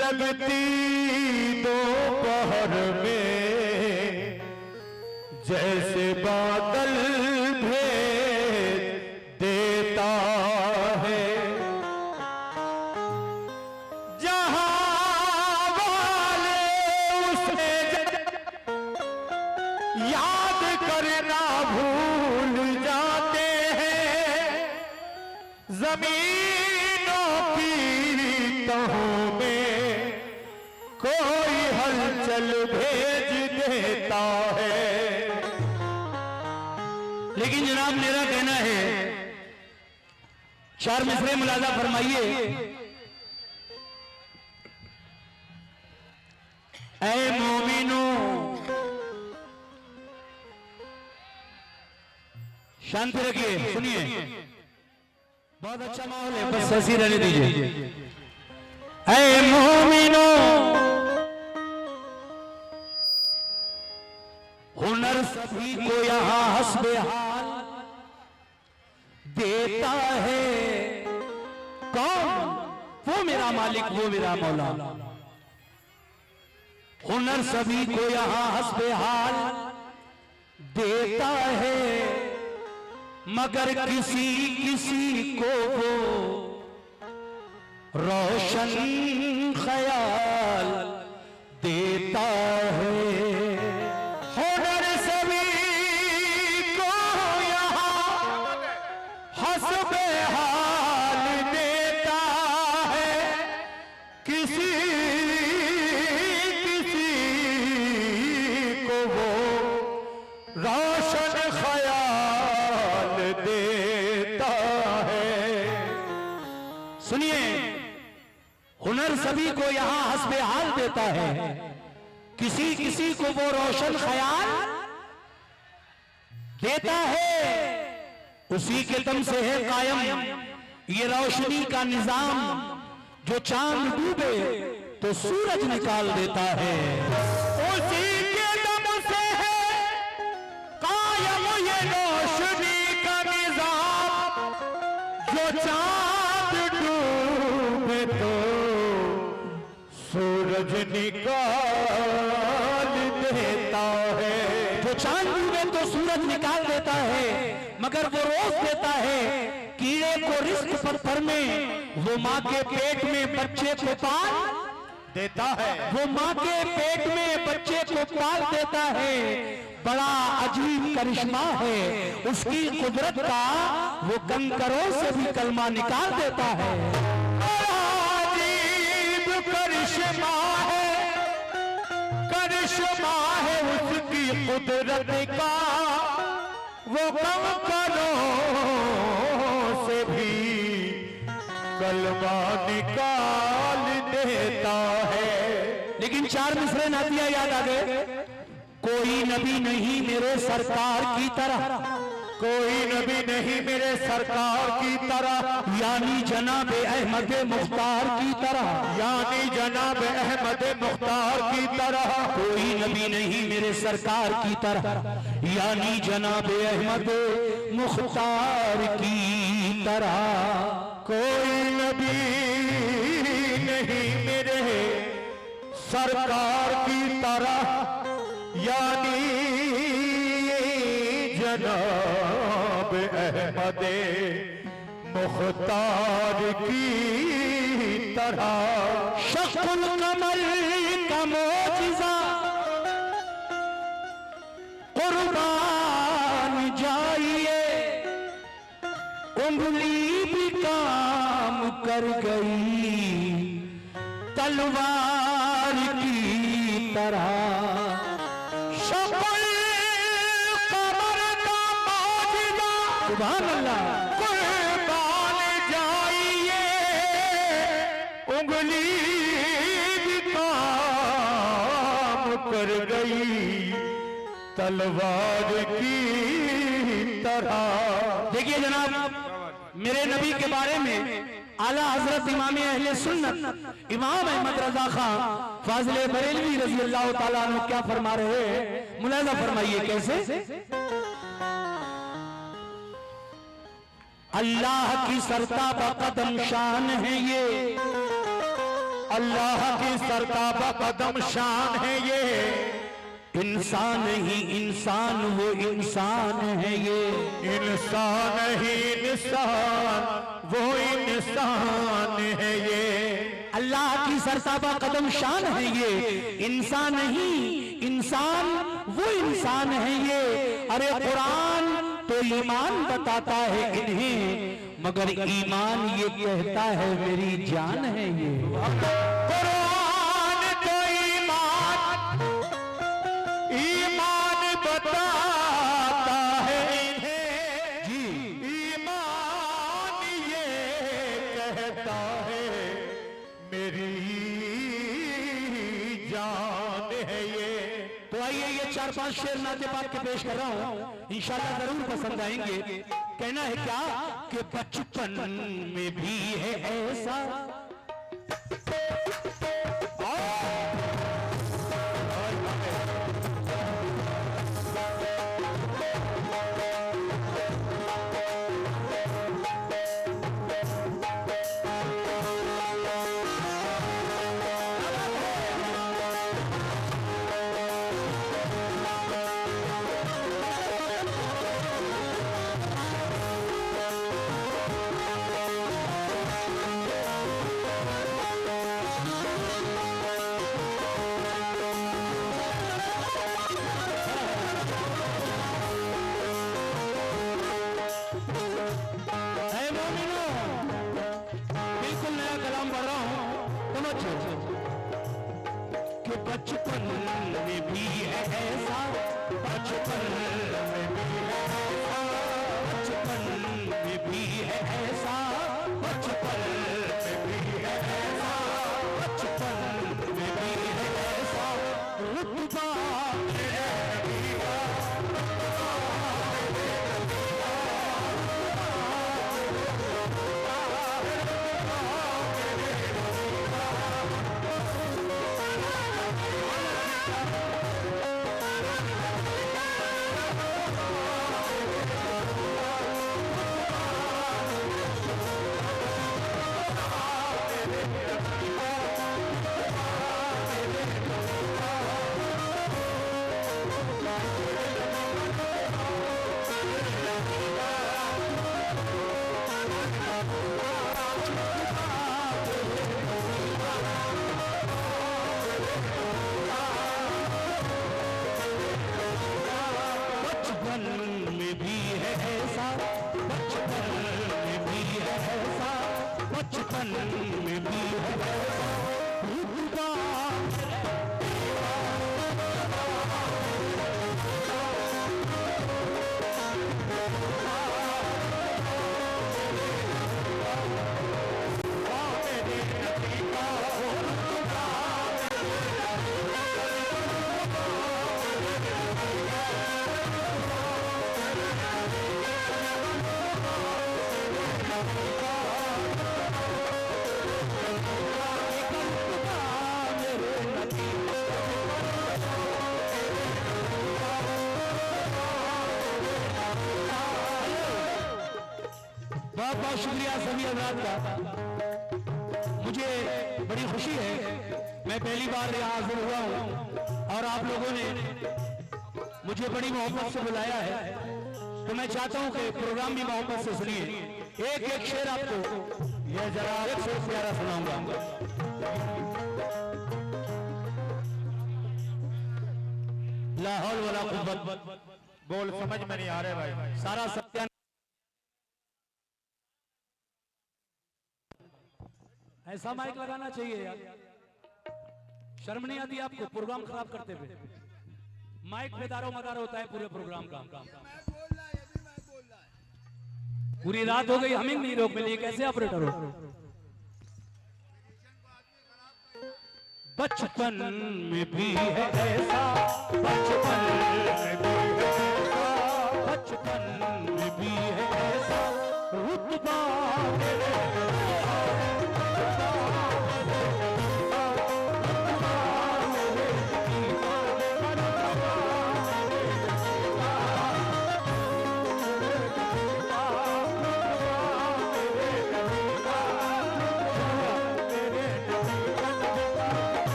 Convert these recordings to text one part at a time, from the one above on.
लगती दोपहर में जैसे बादल भेद देता है, जहां वाले उसे याद करना भूल जाते हैं, जमीनों की तहों में कोई हलचल भेज देता है। लेकिन जनाब मेरा कहना है, चार मिसरे मुलाजा फरमाइए। ऐ मोमिनो, शांति रखिए, सुनिए, बहुत अच्छा माहौल है, बस ऐसे ही रहने दीजिए। ऐ मोमिनो, हुनर सभी को यहाँ हस्बे हाल देता है। कौन? वो मेरा मालिक, वो मेरा मौला। हुनर सभी को यहाँ हस्बे हाल देता है, मगर किसी किसी को वो रोशन ख्याल देता है। हुनर सभी को यहाँ हस्बे हाल देता है, किसी किसी को वो रोशन ख्याल देता है। सुनिए, हुनर सभी को यहाँ हस्बे हाल देता है, किसी किसी को वो रोशन ख्याल देता है। उसी के दम से है कायम ये रोशनी का निजाम, जो चांद डूबे तो सूरज निकाल देता है। उसी के दम से है कायम ये रोशनी का निजाम, जो चांद डूबे तो सूरज निकाल देता है। जो चांद डूबे तो सूरज निकाल देता है, मगर वो रोज देता है कीड़े को रिस्क पर में, वो माँ के पेट में बच्चे को पाल देता है। वो माँ के पेट में बच्चे को पाल देता है। बड़ा अजीब करिश्मा है उसकी कुदरत का, वो कंकरों से भी कलमा निकाल देता है। अजीब करिश्मा है उसकी कुदरत का, वो कंकरों से भी कलमा निकाल देता है। लेकिन चार मिसरे नातिया याद आ गए। कोई नबी नहीं मेरे सरकार की तरह, कोई नबी नहीं मेरे सरकार की तरह, यानी जनाब अहमद मुख्तार की तरह, यानी जनाब अहमद मुख्तार की तरह। कोई नबी नहीं मेरे सरकार की तरह, यानी जनाब अहमद मुख्तार की तरह। कोई नबी नहीं मेरे सरकार की तरह, यानी जनाब अहमद मुख्तार की तरह। शक्ल कमल का मोजिज़ा कुर्बान जाइए, उंगली भी काम कर गई तलवार की तरह। शक्ल कमर का मोजिज़ा सुभान अल्लाह। कुर्बान जाइए, उंगली भी काम कर गई तलवार की तरह। देखिए जनाब, मेरे नबी के बारे में आला हजरत इमाम अहले सुन्नत इमाम अहमद रजा खां फाजिल बरेलवी रजी अल्लाह ताला अन्हु क्या फरमा रहे हैं, मुलाजा फरमाइए कैसे। अल्लाह की सरताबा कदम शान है ये, अल्लाह की सरताबा कदम शान है ये, इंसान ही इंसान वो इंसान है ये, इंसान ही इंसान वो इंसान है ये। अल्लाह की सरताबा कदम शान है ये, इंसान ही इंसान वो इंसान है ये। अरे कुरान तो ईमान बताता है इन्हें, मगर ईमान ये कहता है मेरी जान है ये। कुरान तो ईमान बताता है इन्हें जी, ईमान ये कहता है मेरी जान है ये। तो आइए ये 4-5 शेर नाते पाक के पेश कर रहा हूँ, इंशाल्लाह जरूर पसंद आएंगे। कहना है क्या कि बचपन में भी है ऐसा, कि बचपन में भी है ऐसा, बचपन में भी है ऐसा, बचपन में भी है ऐसा, बचपन में भी है ऐसा, बचपन में भी है ऐसा रुतबा बहुत बहुत शुक्रिया सभी हजरात का। मुझे बड़ी खुशी है, मैं पहली बार यहाँ हाजिर हुआ हूँ और आप लोगों ने मुझे बड़ी मोहब्बत से बुलाया है, तो मैं चाहता हूँ कि प्रोग्राम भी मोहब्बत से सुनिए। एक एक शेर आपको यह जरा एक से प्यारा सुनाऊंगा। ला हौल वला कुव्वत, बोल समझ में नहीं आ रहे भाई। सारा सत्या ऐसा माइक लगाना चाहिए यार, शर्म नहीं आती आपको प्रोग्राम खराब करते हुए? माइक बेदारो मदार होता है पूरे प्रोग्राम का। पूरी रात हो गई, हमिंग नहीं रोक मिली, कैसे ऑपरेटर हो? बचपन में भी है ऐसा, बचपन में भी है ऐसा, बचपन में भी है ऐसा रुतबा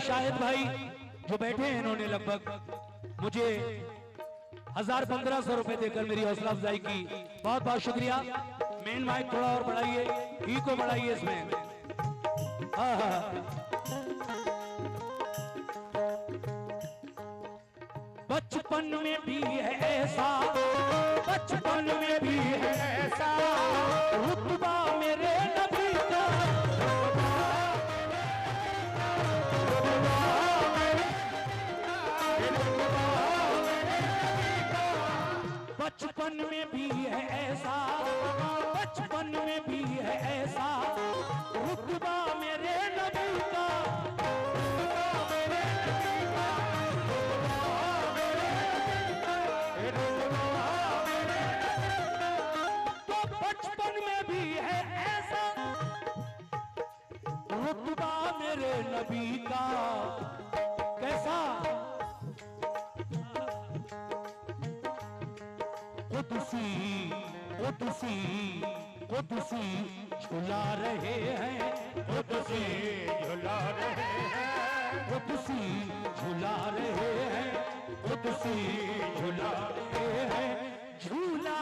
शाहिद भाई जो बैठे हैं इन्होंने लगभग मुझे 1000-1500 रुपए देकर मेरी हौसला अफजाई की, बहुत बहुत शुक्रिया। मेन माइक थोड़ा और बढ़ाइए, ई को बढ़ाइए इसमें। बचपन में भी है ऐसा, बचपन में भी है ऐसा रुतबा मेरे नबी का, बचपन में भी है ऐसा, बचपन में भी है ऐसा रुतबा मेरे नबी का, तो बचपन में भी है ऐसा रुतबा मेरे नबी का। कैसा? कुदसी कुदसी कुदसी झुला रहे हैं, कुदसी झुला रहे हैं, कुदसी झुला रहे हैं, कुदसी झुला रहे हैं, झूला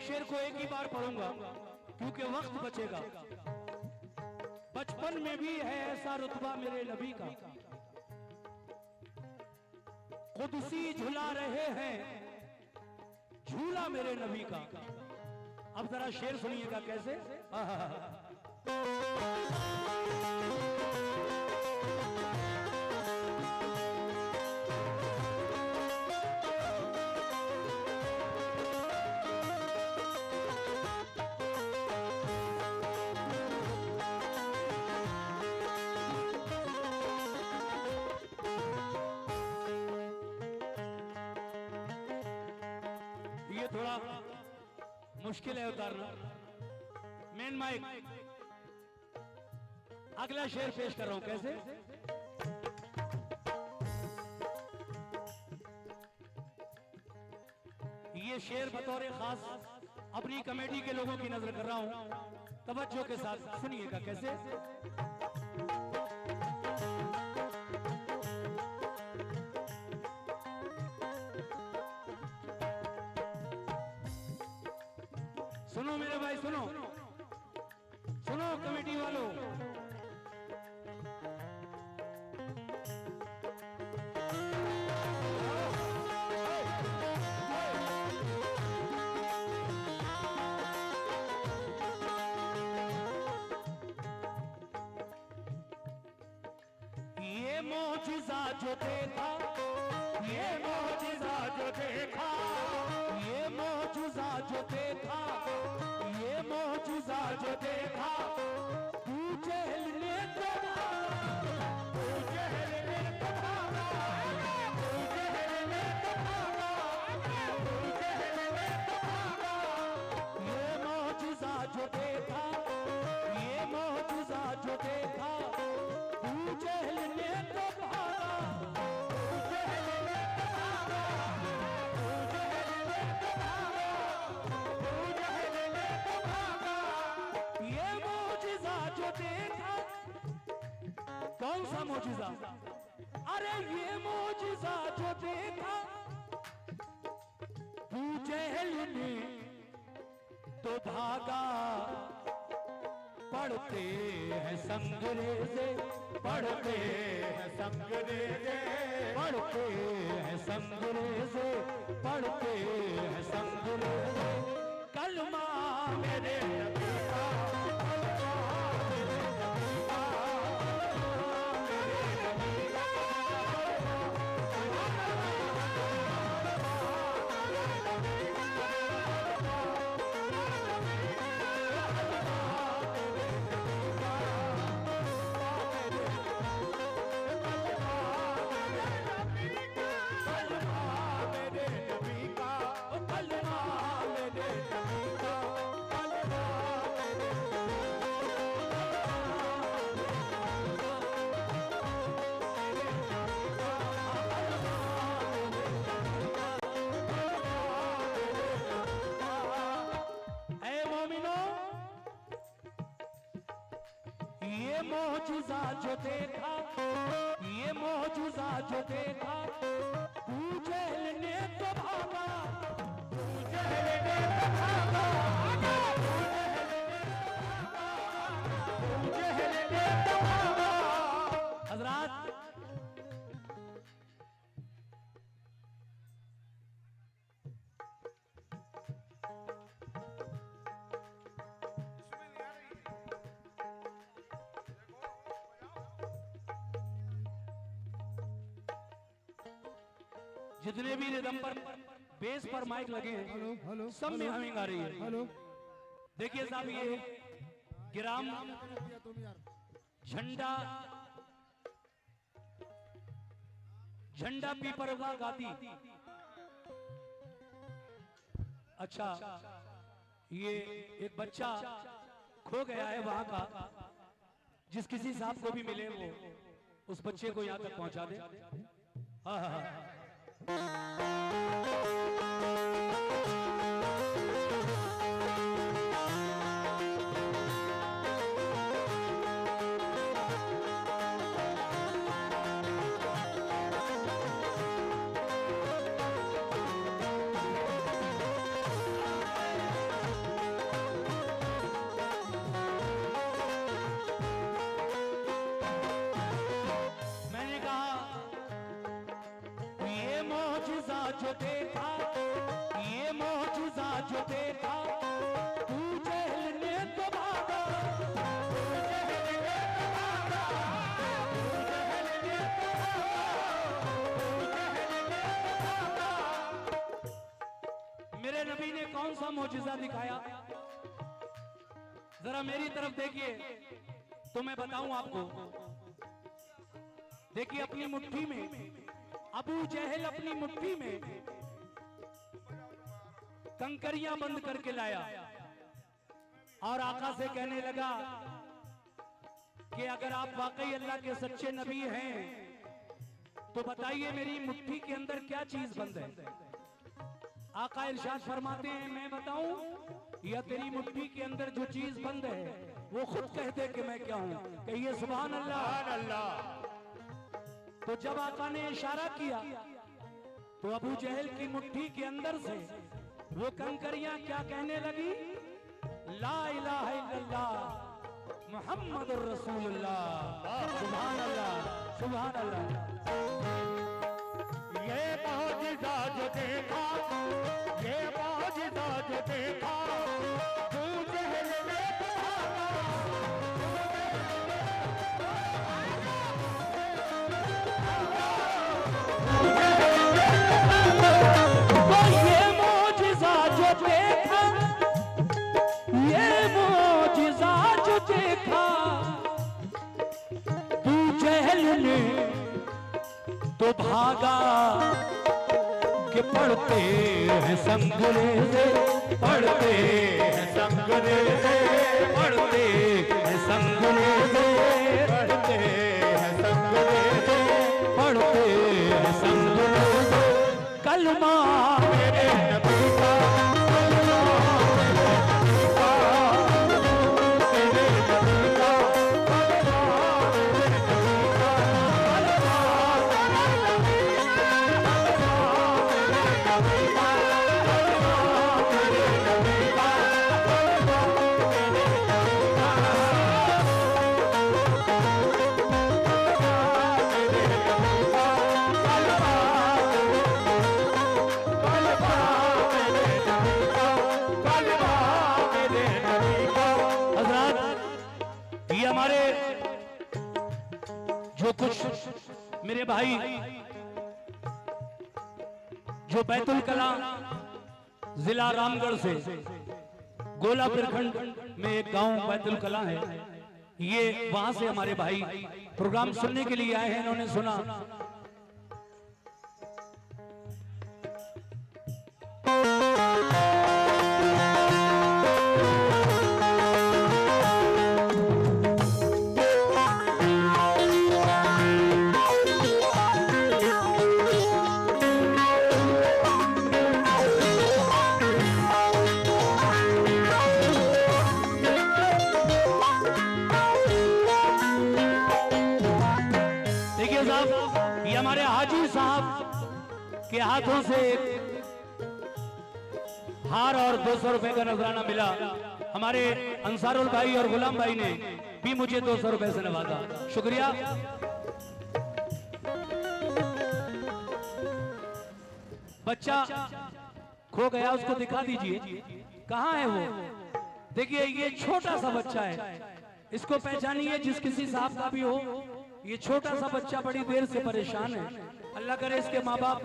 शेर को एक ही बार पढ़ूंगा क्योंकि वक्त बचेगा। बचपन में भी है ऐसा रुतबा मेरे नबी का, कुदसी झुला रहे हैं झूला मेरे नबी का। अब जरा शेर सुनिएगा कैसे। ये थोड़ा मुश्किल है उतारना। मेन माइक, अगला शेर पेश कर रहा हूं कैसे। ये शेर बतौर खास अपनी कमेटी के लोगों की नजर कर रहा हूं, तवज्जो के साथ सुनिएगा कैसे। सुनो मेरे भाई, सुनो सुनो कमेटी वालों। ये मौजिज़ा जो देखा, ये मौजिज़ा जो देखा, ये मौजिज़ा जो देखा, ये मौजिज़ा जो देखा, तू जहल ने तो भागा, तू जहल ने तो भागा, तू जहल ने तो भागा, तू जहल ने तो भागा। ये मौजिज़ा जो देखा, ये मौजिज़ा जो देखा, तू जहल ने तो भागा, तू जहल ने तो भागा, तू जहल ने तो भागा, तू जहल ने तो भागा। ये मौजिज़ा जो देखा, कौन सा मौजिज़ा? अरे ये मौजिज़ा जो देखा, तू जहल ने तो भागा। पढ़ते हैं संगरेज़े, पढ़ते हैं संगरेज़े, पढ़ते हैं संगरेज़े, पढ़ते हैं संगरेज़े। कलमा मेरे नबी का, कलमा मेरे नबी का, मौजूदा जो देखा, ये मौजूदा जो देखा, अबू जहल ने तो भागा, अबू जहल ने तो भागा, अबू जहल ने तो भागा। हजरात जितने भी रिदम पर बेस पर माइक लगे हैं सब में हमिंग आ रही है। देखिए साहब ये ग्राम झंडा पीपरवा गाती। अच्छा ये एक बच्चा खो गया है वहां का, जिस किसी साहब को भी मिले वो उस बच्चे को यहां तक पहुंचा दे। हाँ हाँ हाँ। मैंने कहा ये मौजूदा जो देखा, ये मौजूदा जो देखा, अबू जहल ने तो भागा, अबू जहल ने तो भागा, अबू जहल ने तो भागा, अबू जहल ने तो भागा। मेरे नबी ने कौन सा मौजूदा दिखाया? जरा मेरी तरफ देखिए तो मैं बताऊं आपको। देखिए अपनी मुट्ठी में अबू जहल अपनी मुट्ठी में कंकरियां बंद करके लाया और आका से कहने लगा कि अगर आप वाकई अल्लाह के सच्चे नबी हैं तो बताइए मेरी मुट्ठी के अंदर क्या चीज बंद है। आका इरशाद फरमाते हैं मैं बताऊं या तेरी मुट्ठी के अंदर जो चीज बंद है वो खुद कहते कि मैं क्या हूं। कहिए सुभान अल्लाह। अल्लाह। तो जब आका ने इशारा किया तो अबू जहल की मुट्ठी के अंदर से वो कंकरियां क्या कहने लगी? ला इलाहा इल्लल्लाह मुहम्मदुर रसूलुल्लाह। सुभान अल्लाह सुभान अल्लाह। ये मौजूदा जो देखा, ये मौजूदा जो देखा, अबू जहल ने तो भागा, ये मौजिज़ा जो देखा, ये मौजिज़ा जो देखा, अबू जहल ने तो भागा कि पढ़ते हैं संगरेज़े, पढ़ते हैं संगरेज़े, पढ़ते हैं संगरेज़े, पढ़ते हैं संगरेज़े, पढ़ते हैं संगरेज़े। कलमा मेरे नबी का, कलमा मेरे नबी का, मेरे नबी का, कलमा मेरे नबी का, कलमा मेरे नबी का, कलमा मेरे नबी का, कलमा मेरे नबी का, कलमा मेरे नबी हजरत ये हमारे जो कुछ मेरे भाई जो बैतुल कला जिला रामगढ़ से गोला प्रखंड में एक गांव बैतुल कला है, ये वहां से हमारे भाई प्रोग्राम सुनने के लिए आए हैं। इन्होंने सुना के हाथों से हार और 200 रुपए का नजराना मिला। हमारे अंसारुल भाई और गुलाम भाई ने भी मुझे 200 रुपए से नवाजा, शुक्रिया। बच्चा खो गया, उसको दिखा दीजिए, कहाँ है वो? देखिए ये छोटा सा बच्चा है, इसको पहचानिए जिस किसी साहब का भी हो। ये छोटा सा बच्चा बड़ी देर से परेशान है। अल्लाह करे इसके माँ बाप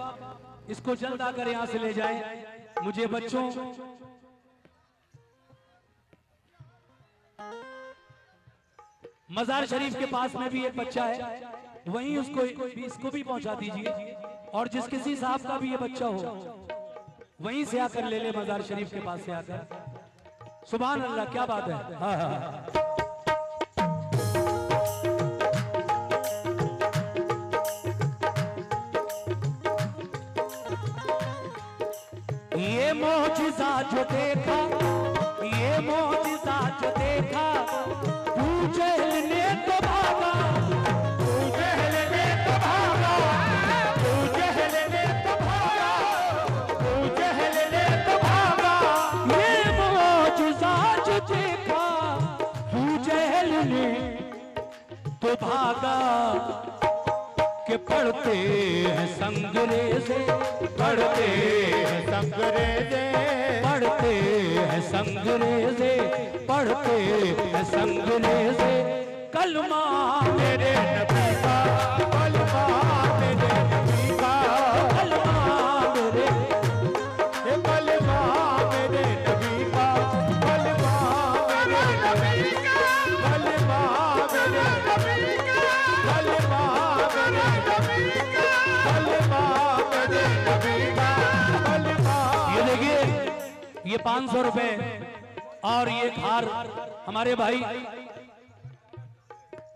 इसको जल्द आकर यहाँ से ले जाए। मुझे बच्चों मजार शरीफ के पास में भी एक बच्चा है, वहीं इसको भी पहुंचा दीजिए। और जिस किसी साहब का भी ये बच्चा हो वहीं से आकर ले ले, मजार शरीफ के पास से आकर। सुभान अल्लाह, क्या बात है। हाँ हाँ। ये मौजिज़ा जो देखा, ये मौजिज़ा जो देखा, तू जहल ने तो भागा, तू जहल ने तो भागा, तू जहल ने तो भागा, तू जहल ने तो भागा। ये मौजिज़ा जो देखा, तू जहल ने तो भागा। के पढ़ते हैं संगरेज़े, पढ़ते हैं संगरेज़े, पढ़ते हैं संगरेज़े, पढ़ते हैं संगरेज़े। कलमा मेरे नबी का, कलमा मेरे नबी का, कलमा मेरे, कलमा मेरे नबी का, कलमा मेरे नबी का, कलमा मेरे नबी का, कलमा मेरे नबी का, कलमा मेरे नबी का, कलमा। ये देखिए ये 500 रुपए और ये हार हमारे भाई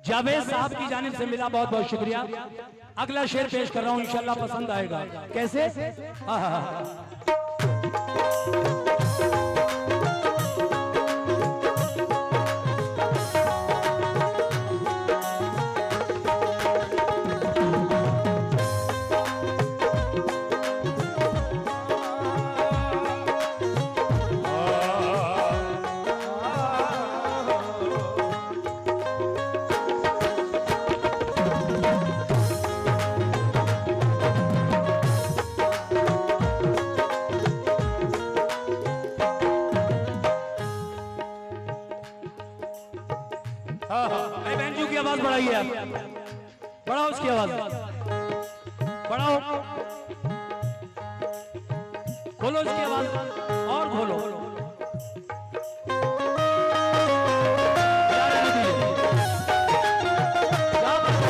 जावेद साहब की जानिब से मिला, बहुत बहुत शुक्रिया। अगला शेर पेश कर रहा हूं, इंशाल्लाह पसंद आएगा। कैसे? बैंजू की आवाज बढ़ाइए, आप बढ़ाओ उसकी आवाज, बढ़ाओ, खोलो उसकी आवाज और खोलो। क्या बात है?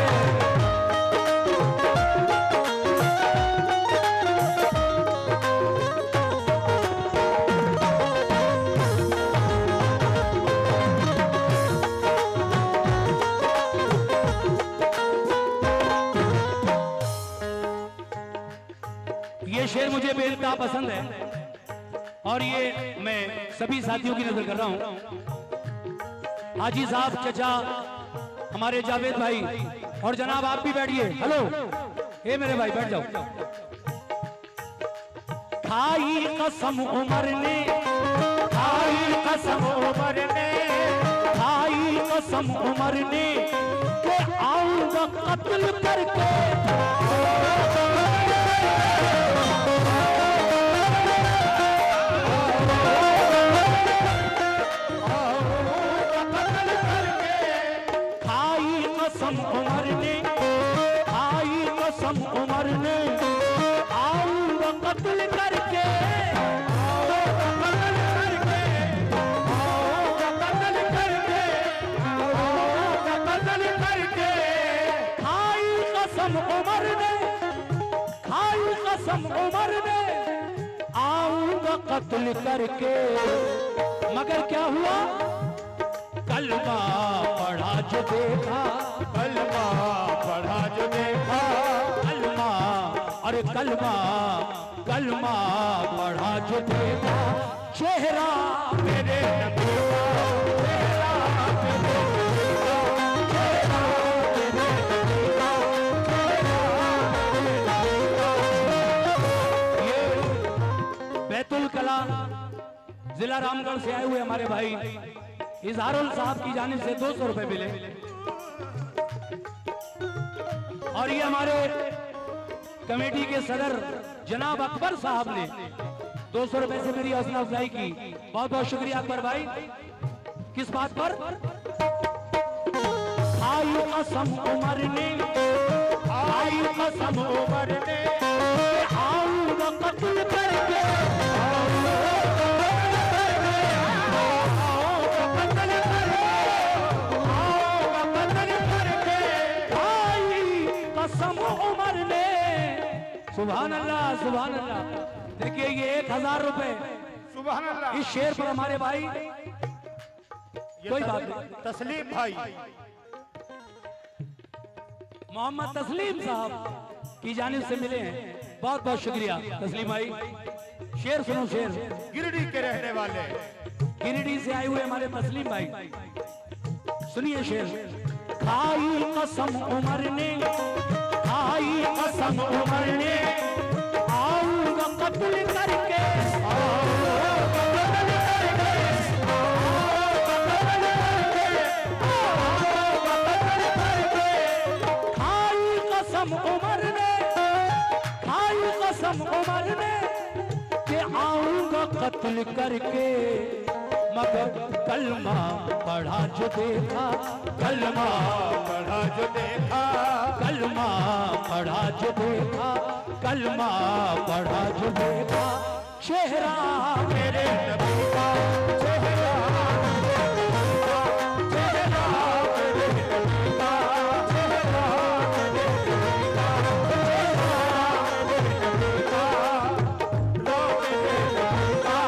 ये शेर मुझे बेइंतहा पसंद है और ये मैं सभी साथियों की नजर कर रहा हूं। हाजी साहब, चचा, हमारे जावेद भाई और जनाब आप भी बैठिए। हेलो, ये मेरे भाई बैठ जाओ। खाई कसम उमर ने, खाई कसम उमर ने, खाई कसम उमर ने कि आऊंगा कत्ल करके। उमर ने, आई कसम उमर ने, आऊंगा कत्ल करके, कत्ल करके, कत्ल करके, कत्ल करके। खाई कसम उमर ने, खाई कसम उमर ने, आऊंगा कत्ल करके। मगर क्या हुआ? कलमा पढ़ा जो देखा, कलमा पढ़ा जो देखा, कलमा, अरे कलमा, कलमा पढ़ा जो देखा। चेहरा मेरे नबी का, चेहरा मेरे नबी का, चेहरा मेरे नबी का, चेहरा मेरे नबी का। जिला रामगढ़ से आए हुए हमारे भाई इजहारुल साहब की जानिब से 200 रुपए मिले। और ये हमारे कमेटी के सदर जनाब अकबर साहब ने 200 रुपए से मेरी हौसला अफजाई की। बहुत बहुत शुक्रिया अकबर भाई। किस बात पर? आयु कसम उमर ने, आयु कसम उमर ने, आऊंगा कत्ल करके, कसम उमर ने। सुभान अल्लाह सुभान अल्लाह। देखिए ये 1000 रुपए सुभान अल्लाह। इस शेर पर हमारे भाई कोई बात नहीं, तस्लीम भाई, मोहम्मद तस्लीम साहब की जानिब से मिले हैं। बहुत बहुत शुक्रिया तस्लीम भाई। शेर सुनो शेर। गिरिडीह के रहने वाले, गिरिडीह से आए हुए हमारे तस्लीम भाई, सुनिए शेर। खाई कसम उमर ने, खाई कसम उमर ने, आऊंगा कत्ल करके, खाई कसम उमर ने, खाई कसम उमर ने कि आऊंगा कत्ल करके, मगर कलमा पढ़ा जो देखा, कलमा पढ़ा जो देखा, कलमा पढ़ा जो देखा, कलमा पढ़ा जो देखा, चेहरा मेरे नबी का चेहरा, चेहरा मेरे नबी का, चेहरा मेरे नबी का, चेहरा मेरे नबी का, लो मेरे नबी का,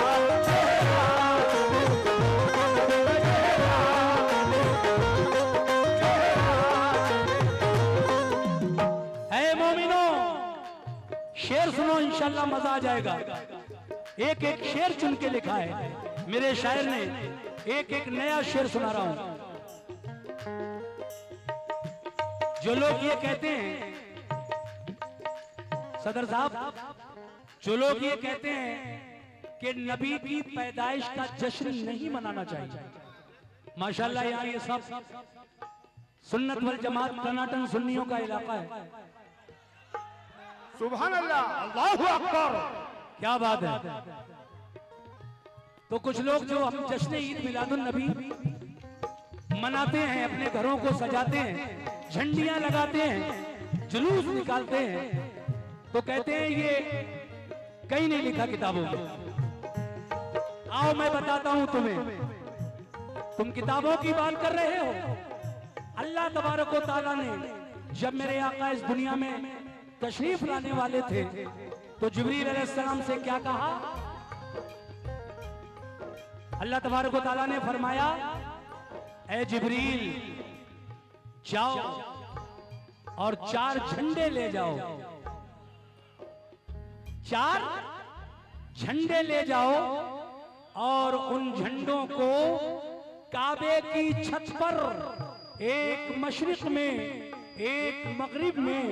चेहरा है मोमिनो। शेर सुनो इंशाल्लाह मजा आ जाएगा। एक एक शेर चुन के लिखा है मेरे शायर ने, एक एक नया शेर सुना रहा हूं। जो लोग ये कहते हैं सदर साहब, जो लोग ये कहते हैं कि नबी की पैदाइश का जश्न नहीं मनाना चाहिए, माशाल्लाह यहाँ ये सब सुन्नत वल जमात टनाटन सुन्नियों का इलाका है। सुभान अल्लाह, अल्लाहु अकबर। क्या बात है। तो कुछ लोग जो हम जश्न ईद मिलादुन नबी मनाते हैं, अपने घरों को सजाते हैं, झंडियां लगाते हैं, जुलूस निकालते हैं, तो कहते हैं ये कहीं नहीं लिखा किताबों में। आओ मैं बताता हूं तुम्हें। तुम किताबों की बात कर रहे हो। अल्लाह तबारक व तआला ने जब मेरे आका इस दुनिया में तशरीफ लाने वाले थे तो जिब्रील अलैहिस्सलाम से क्या कहा? अल्लाह तबारक व तआला ने फरमाया, ए जिब्रील जाओ और 4 झंडे ले जाओ, 4 झंडे ले जाओ और उन झंडों को काबे की छत पर एक मशरिक में, एक मगरिब में,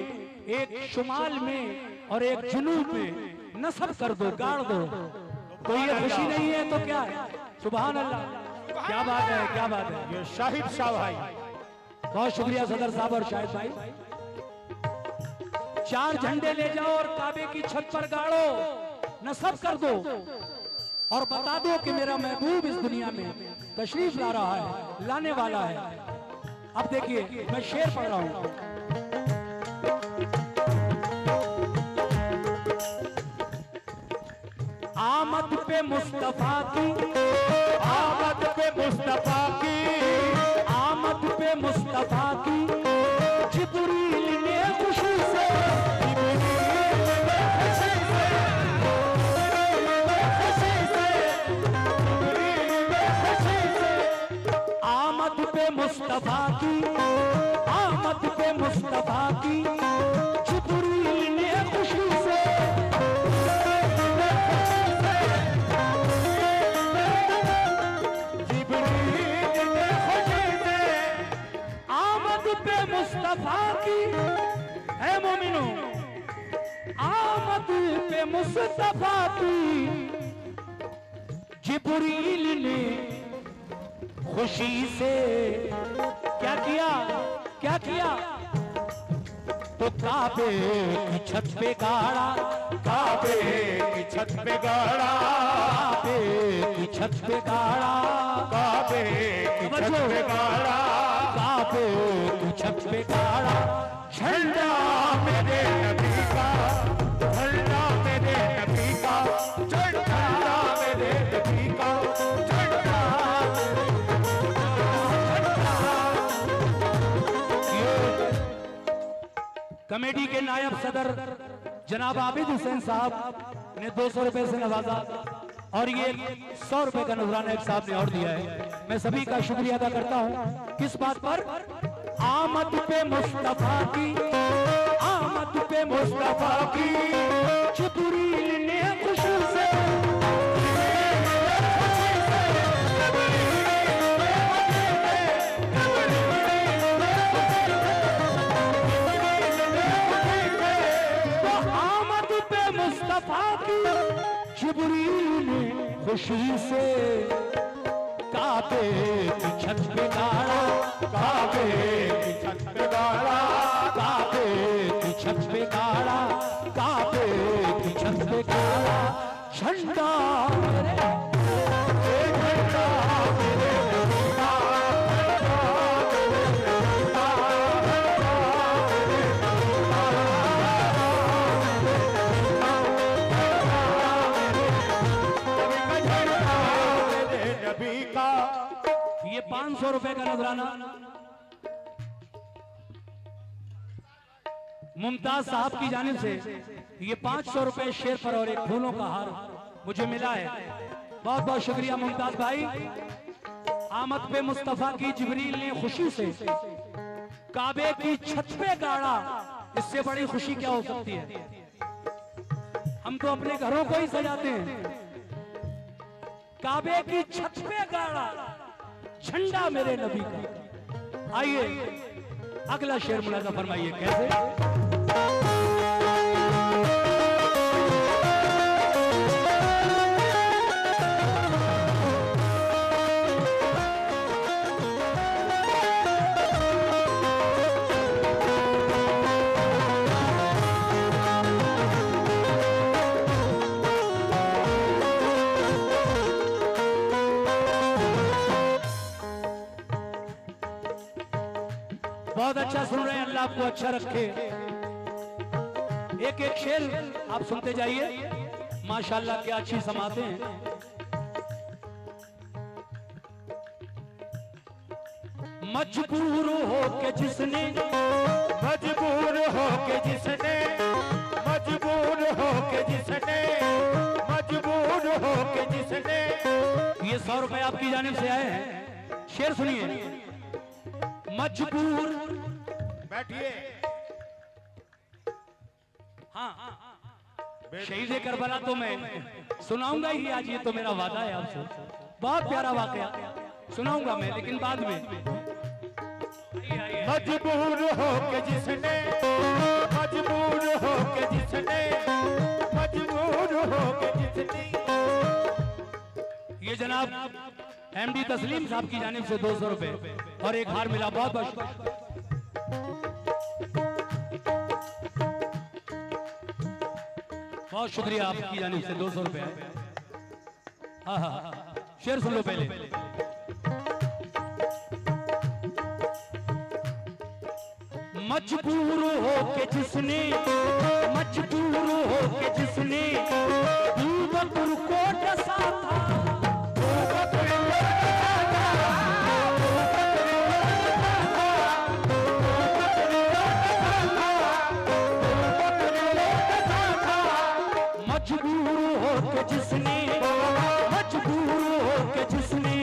एक शुमाल में और एक जुनूब में नस्ब कर दो, गाड़ दो। तो ये खुशी नहीं है तो क्या है? सुभान अल्लाह। क्या बात है, क्या बात है। ये शाहिद शाह भाई, बहुत शुक्रिया सदर साहब और शाहिद भाई। 4 झंडे ले जाओ और काबे की छत पर गाड़ो, नस्ब कर दो और बता दो कि मेरा महबूब इस दुनिया में तशरीफ ला रहा है, लाने वाला है। अब देखिए मैं शेर पढ़ रहा हूं। आमद पे मुस्तफा की, आमद पे मुस्तफा की, आमद पे मुस्तफा की, जिब्रील ने खुशी से, आमद पे मुस्तफा की, आमद पे मुस्तफा की, जिब्रील ने खुशी से, आमद पे मुस्तफा की, है मोमिनो, आमद पे मुस्तफा की, जिब्रील ने खुशी से क्या किया, क्या किया, तो काबे की छत पे गाड़ा, काबे की छत पे गाड़ा, काबे की छत पे गाड़ा, काबे की छत पे गाड़ा, काबे की छत पे गाड़ा, झंडा मेरे नबी का, झंडा मेरे नबी का, झंडा मेरे नबी का, झंडा कमेटी के नायब सदर जनाब आबिद हुसैन साहब ने 200 रुपए से नवाजा और ये 100 रुपए का नजराना एक साहब ने और दिया है। मैं सभी का शुक्रिया अदा करता हूँ। किस बात पर? आमद पे मुस्तफा की, आमद पे मुस्तफा की, जिब्रील ने खुशी से, जिब्रील ने खुशी से काबे की छत पे गाड़ा, काबे की छत पे गाड़ा, काबे की छत पे गाड़ा, काबे की छत पे गाड़ा, झंडा मेरे, झंडा मेरे नबी का, नबी का। ये 500 रुपए का नजराना मुमताज साहब की जानिब से, ये 500 रुपए शेर पर और एक फूलों का हार मुझे मिला है। बहुत बहुत शुक्रिया मुमताज भाई। आमद पे मुस्तफा की जिब्रील ने खुशी से काबे की छत पे गाड़ा, इससे बड़ी खुशी क्या हो सकती है? हम तो अपने घरों को ही सजाते हैं। काबे की छत पे गाड़ा, झंडा मेरे नबी का। आइए अगला शेर मुलाजा फरमाइए कैसे। बहुत अच्छा सुन रहे हैं, अल्लाह आपको अच्छा रखे। एक एक शेर आप सुनते जाइए, माशाल्लाह क्या अच्छी समाते हैं। मजबूर हो के जिसने, मजबूर हो के जिसने, मजबूर हो के जिसने, मजबूर हो के जिसने। ये 100 रुपए आपकी जानिब से आए हैं। शेर सुनिए। मजबूर, बैठिए। हाँ, शहीद करबला तो मैं सुनाऊंगा ही आज, ये तो मेरा वादा है आपसे। बहुत प्यारा वाकया सुनाऊंगा मैं, लेकिन बाद में। मजबूर हो के जिसने, मजबूर हो के जिसने, मजबूर हो के जिसने। ये जनाब एमडी तस्लीम साहब की जानिब से 200 रुपए और एक हार मिला। बहुत बहुत बहुत शुक्रिया आपकी जानिब से 200 रुपए। हाँ हाँ, शेर सुन लो पहले। मजबूर हो के जिसने, मजबूर हो के जिसने बकर को डसा था, मजबूर हो के जिसने, मजबूर हो के जिसने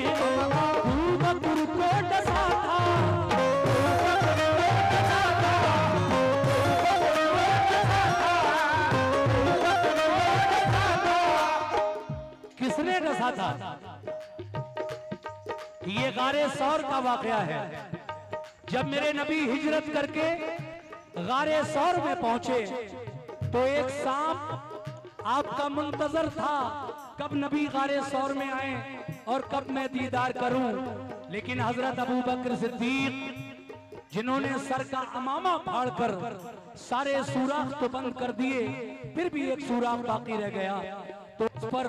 बकर को डसा था, किसने डसा था? ये गारे सौर का वाकया है। जब मेरे नबी हिजरत करके गारे सौर में पहुंचे तो एक सांप आपका मुंतजर था कब नबी गारे सौर में आए और कब मैं दीदार करूं, लेकिन हजरत अबू बकर सिद्दीक जिन्होंने सर का अमामा फाड़कर सारे सुराख तो बंद कर दिए, फिर भी एक सुराख बाकी रह गया, तो उस पर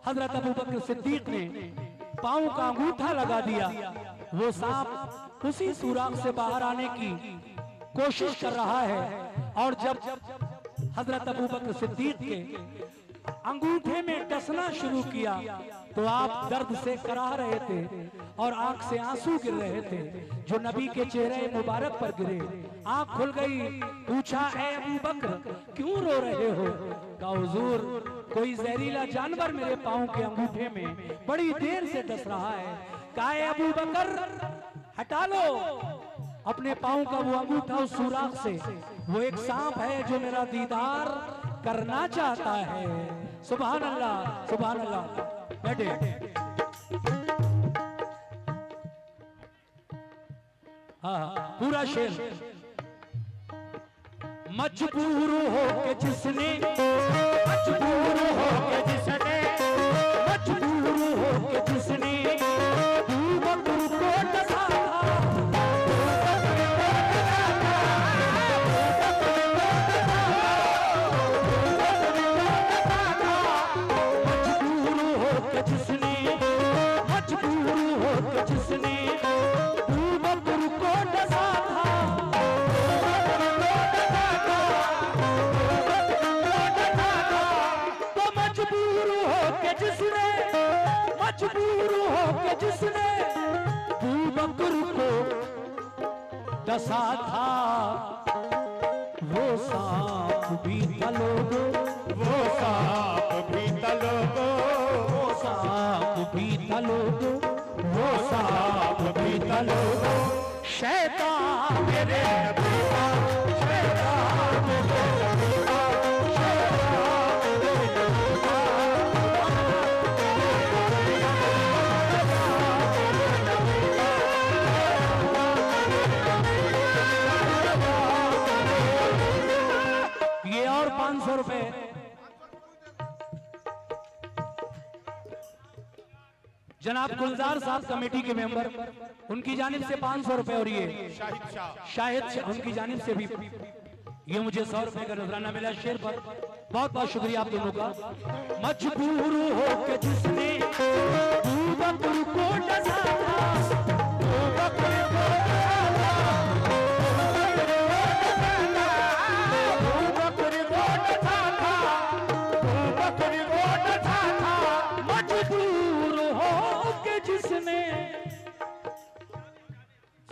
हजरत अबू बकर सिद्दीक ने पांव का अंगूठा लगा दिया। वो सांप उसी सुराख से बाहर आने की कोशिश कर रहा है, और जब हजरत अबू बकर सिद्दीक के अंगूठे में डसना शुरू किया तो आप दर्द से कराह रहे थे और आंख से आंसू गिर रहे थे, जो नबी के चेहरे मुबारक पर गिरे। आंख खुल गई, पूछा ए अबू बकर क्यों रो रहे हो? कहा हुजूर कोई जहरीला जानवर मेरे पांव के अंगूठे में बड़ी देर से डस रहा है। कहा ए अबू बकर हटा लो अपने पांव का वो अंगूठा उस सुराख से, वो एक सांप है जो मेरा दीदार करना चाहता है। सुभान अल्लाह सुभान अल्लाह। बैठे। हाँ पूरा शेर। मजबूर हो के जिसने, मजबूर हो के जिसने, मजबूर हो के जिसने अबू बकर को डसा डसा था, वो सांप भी तलोगो, वो सांप भी तलोगो, वो सांप भी तलोगो, वो सांप भी तलोगो। शैतान मेरे नबी का, शैतान मेरे नबी का, शैतान मेरे नबी का, ये और 500 रुपए जनाब गुलजार साहब कमेटी के मेंबर, उनकी जानिब से 500 रुपए, और ये शाहिद उनकी जानिब से भी ये मुझे 100 रुपए का नजराना मिला शेर पर। बहुत बहुत शुक्रिया आप दोनों का। मजबूर हो के जिसने अबू बकर को डसा था, अबू बकर को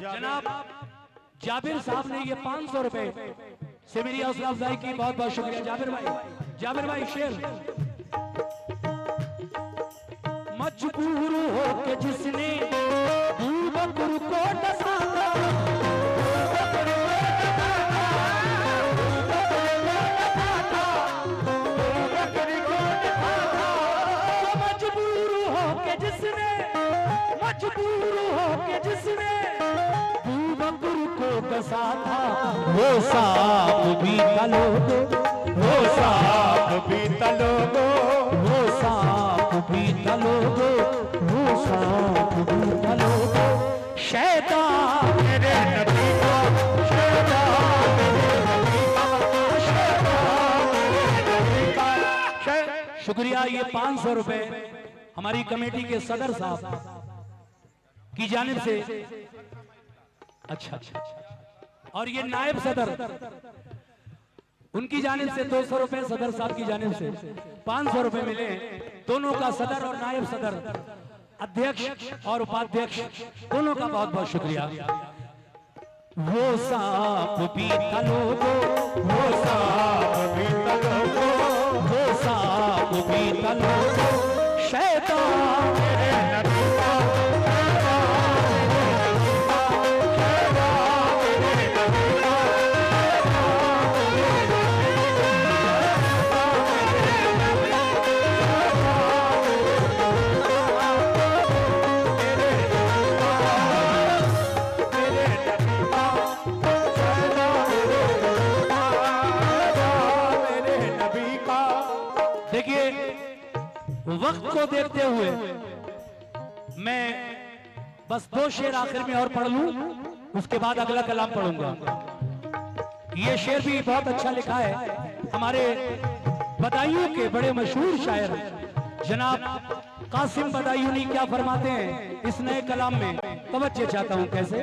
जनाब जाबिर साहब ने ये 500 रुपए से मेरी हौसला अफजाई की, बहुत बहुत शुक्रिया जाबिर भाई। जाबिर भाई शेर। मजबूर हो के जिसने अबू बकर को डसा था, मजबूर हो के जिसने, मजबूर हो के जिसने डसा था, वो सांप भी तलोगो, वो सांप भी तलोगो, वो सांप भी तलोगो, वो सांप भी तलोगो। शैतान मेरे नबी का, शैतान मेरे नबी का, शैतान मेरे नबी का। शुक्रिया। ये 500 रुपए हमारी कमेटी के सदर साहब की जानिब से। अच्छा, और ये नायब सदर, उनकी जानिब से 200 रुपए, सदर साहब की जानिब से 500 रुपए मिले। दोनों का, सदर और नायब सदर, अध्यक्ष और उपाध्यक्ष, दोनों का बहुत बहुत शुक्रिया। वो सांप भी तलोगो, वो सांप भी तलोगो, वो सांप भी तलोगो। शैतान मेरे नबी का, देखिए वक्त को देखते हुए मैं बस 2 शेर आखिर में और पढ़ लूं, उसके बाद अगला कलाम पढ़ूंगा। ये शेर भी बहुत अच्छा लिखा है हमारे बदायूं के बड़े मशहूर शायर जनाब कासिम बदायूनी क्या फरमाते हैं इस नए कलाम में, तवज्जो चाहता हूं कैसे।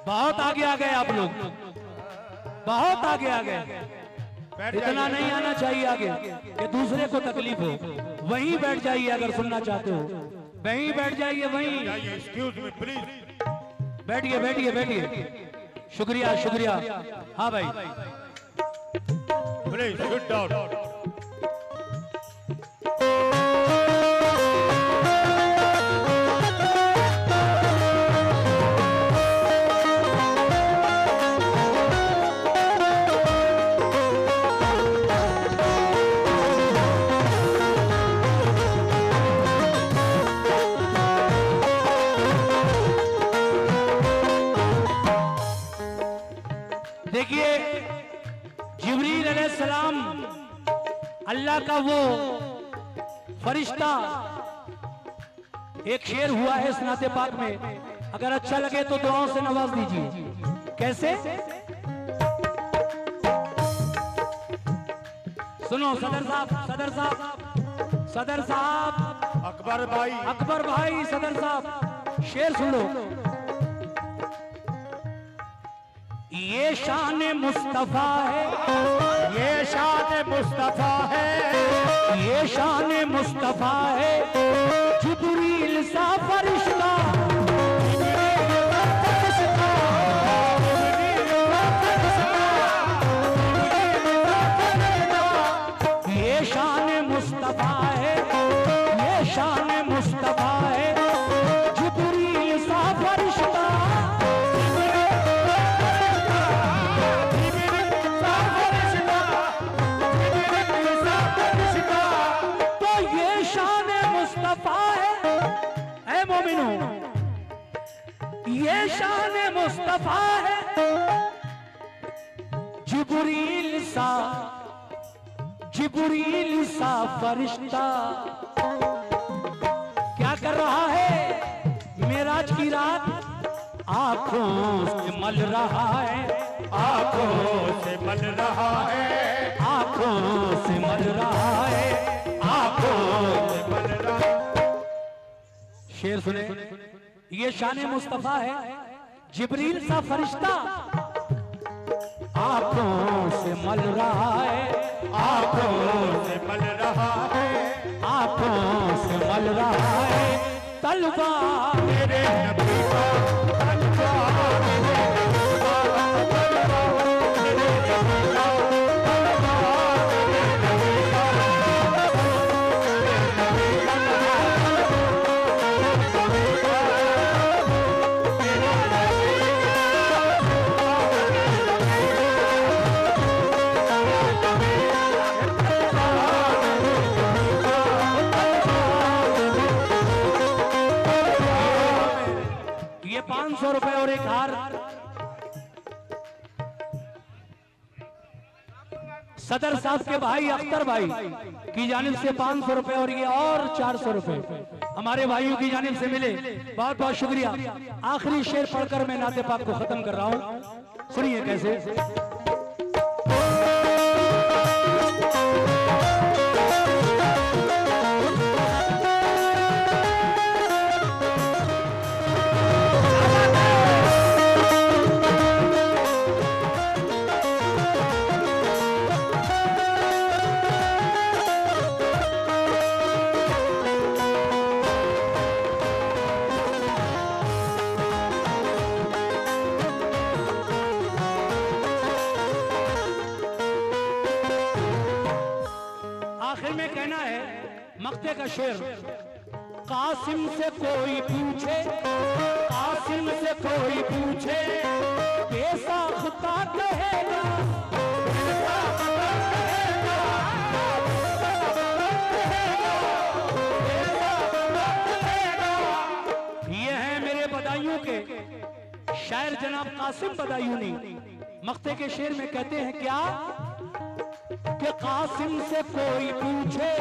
बहुत आगे आ गए आप लोग, बहुत आगे आ गए। इतना नहीं आना चाहिए आगे कि दूसरे को तकलीफ हो। वहीं बैठ जाइए अगर सुनना चाहते हो, वहीं बैठ जाइए, वहीं एक्सक्यूज मी प्लीज। बैठिए बैठिए बैठिए। शुक्रिया शुक्रिया। हाँ भाई प्लीज सिट डाउन। देखिए जिब्रील अलैहिस्सलाम अल्लाह का वो फरिश्ता, एक शेर हुआ है सनाते पाक में, अगर अच्छा लगे तो दुआओं से नवाज दीजिए। कैसे? सुनो सदर साहब, सदर साहब, सदर साहब, अकबर भाई, अकबर भाई, सदर साहब, शेर सुनो। ये शान मुस्तफा है, ये शान मुस्तफा है, ये शान मुस्तफा है, जिब्रील सा फरिश्ता, ये शान मुस्तफा है, ये शान मुस्तफा है, जिब्रील सा फरिश्ता, ये शान मुस्तफा है, जिब्रील सा फरिश्ता। क्या कर रहा है मेराज की रात, आंखों से मल रहा है, आंखों से मल रहा है, आंखों से मल रहा है, आंखों से मल रहा है। शेर सुने, ये शान मुस्तफा है, जिब्रील सा फरिश्ता, आंखों से मल रहा है, आंखों से मल रहा है, आंखों से मल रहा है, तलवार मेरे नबी का तलवार, मेरे नबी का तलवार, मेरे नबी का तलवार, मेरे नबी का ये 500 रुपए और एक हार सदर साहब के भाई अख्तर भाई की जानिब से 500 रुपए और ये और 400 रुपए हमारे भाइयों की जानिब से मिले। बहुत बहुत शुक्रिया। आखिरी शेर पढ़कर मैं नाते पाक को खत्म कर रहा हूं, सुनिए कैसे। आखिर में कहना है मक्ते का शेर, कासिम से कोई पूछे, कासिम से कोई पूछे, बेसाख्ता कहेगा, ये है मेरे बदायूं के शायर जनाब कासिम बदायूनी। मक्ते के शेर में कहते हैं क्या कि कासिम से कोई पूछे,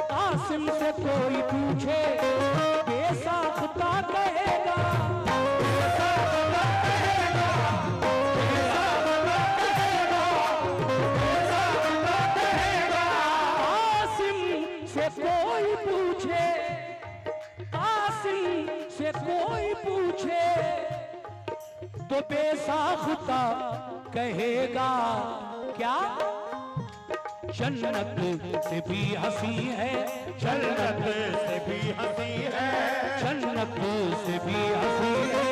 कासिम से कोई पूछे, बेसाख्ता कहेगा, कासिम से कोई पूछे, कासिम से कोई पूछे तो बेसाख्ता कहेगा क्या, जन्नत से भी हंसी है, जन्नत से भी हंसी है, जन्नत से भी हंसी है,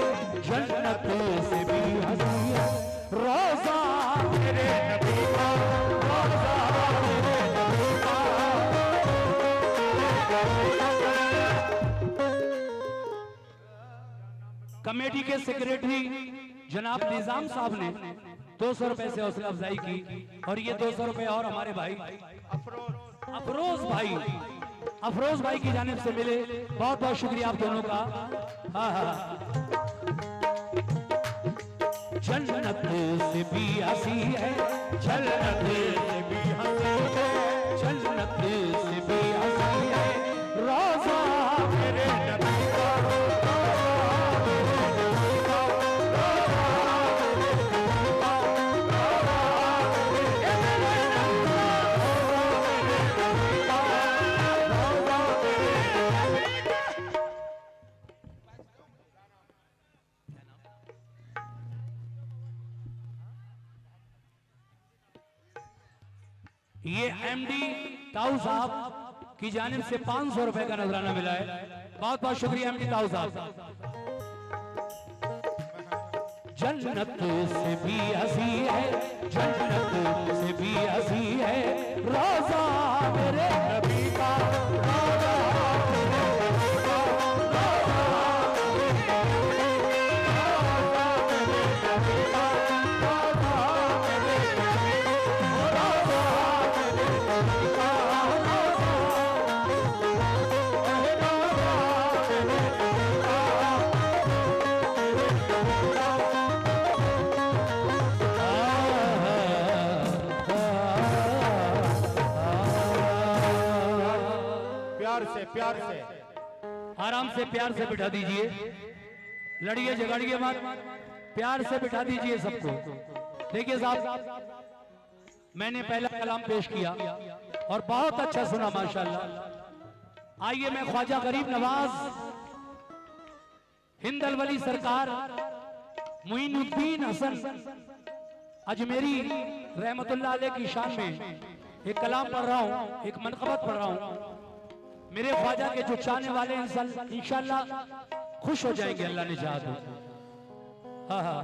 जन्नत से भी हंसी है, रोजा मेरे नबी का, रोजा मेरे नबी का। कमेटी के सेक्रेटरी जनाब निजाम साहब ने 200 रुपए से हौसला अफजाई की और ये 200 रुपए और हमारे भाई अफरोज भाई की जानिब से मिले। बहुत बहुत शुक्रिया आप दोनों का। जन्नत से भी हंसी है, जन्नत से भी हंसी है, जन्नत से भी हंसी है, रोजा मेरे नबी का, ये एमडी ताऊ साहब की जानिब से 500 रुपए का नजराना मिला है। बहुत बहुत शुक्रिया एमडी ताऊ साहब। जन्नत से भी हंसी है, जन्नत से भी हंसी है, रोजा मेरे नबी का, रोजा मेरे नबी का, रोजा मेरे नबी का, रोजा मेरे नबी का, प्यार से आराम से प्यार से बिठा दीजिए, लड़िए झगड़िए मत, प्यार से बिठा दीजिए सबको। देखिए साहब, मैंने पहला कलाम पेश किया और बहुत अच्छा सुना माशाल्लाह। आइए मैं ख्वाजा गरीब नवाज हिंद अल वली सरकार मुइनुद्दीन हसन अजमेरी रहमतुल्लाह अलैह की शान में एक कलाम पढ़ रहा हूँ, एक मनक़बत पढ़ रहा हूँ। मेरे ख्वाजा के जो चाहने वाले इंशाल्लाह खुश हो जाएंगे, अल्लाह ने चाहा तो। हाँ हाँ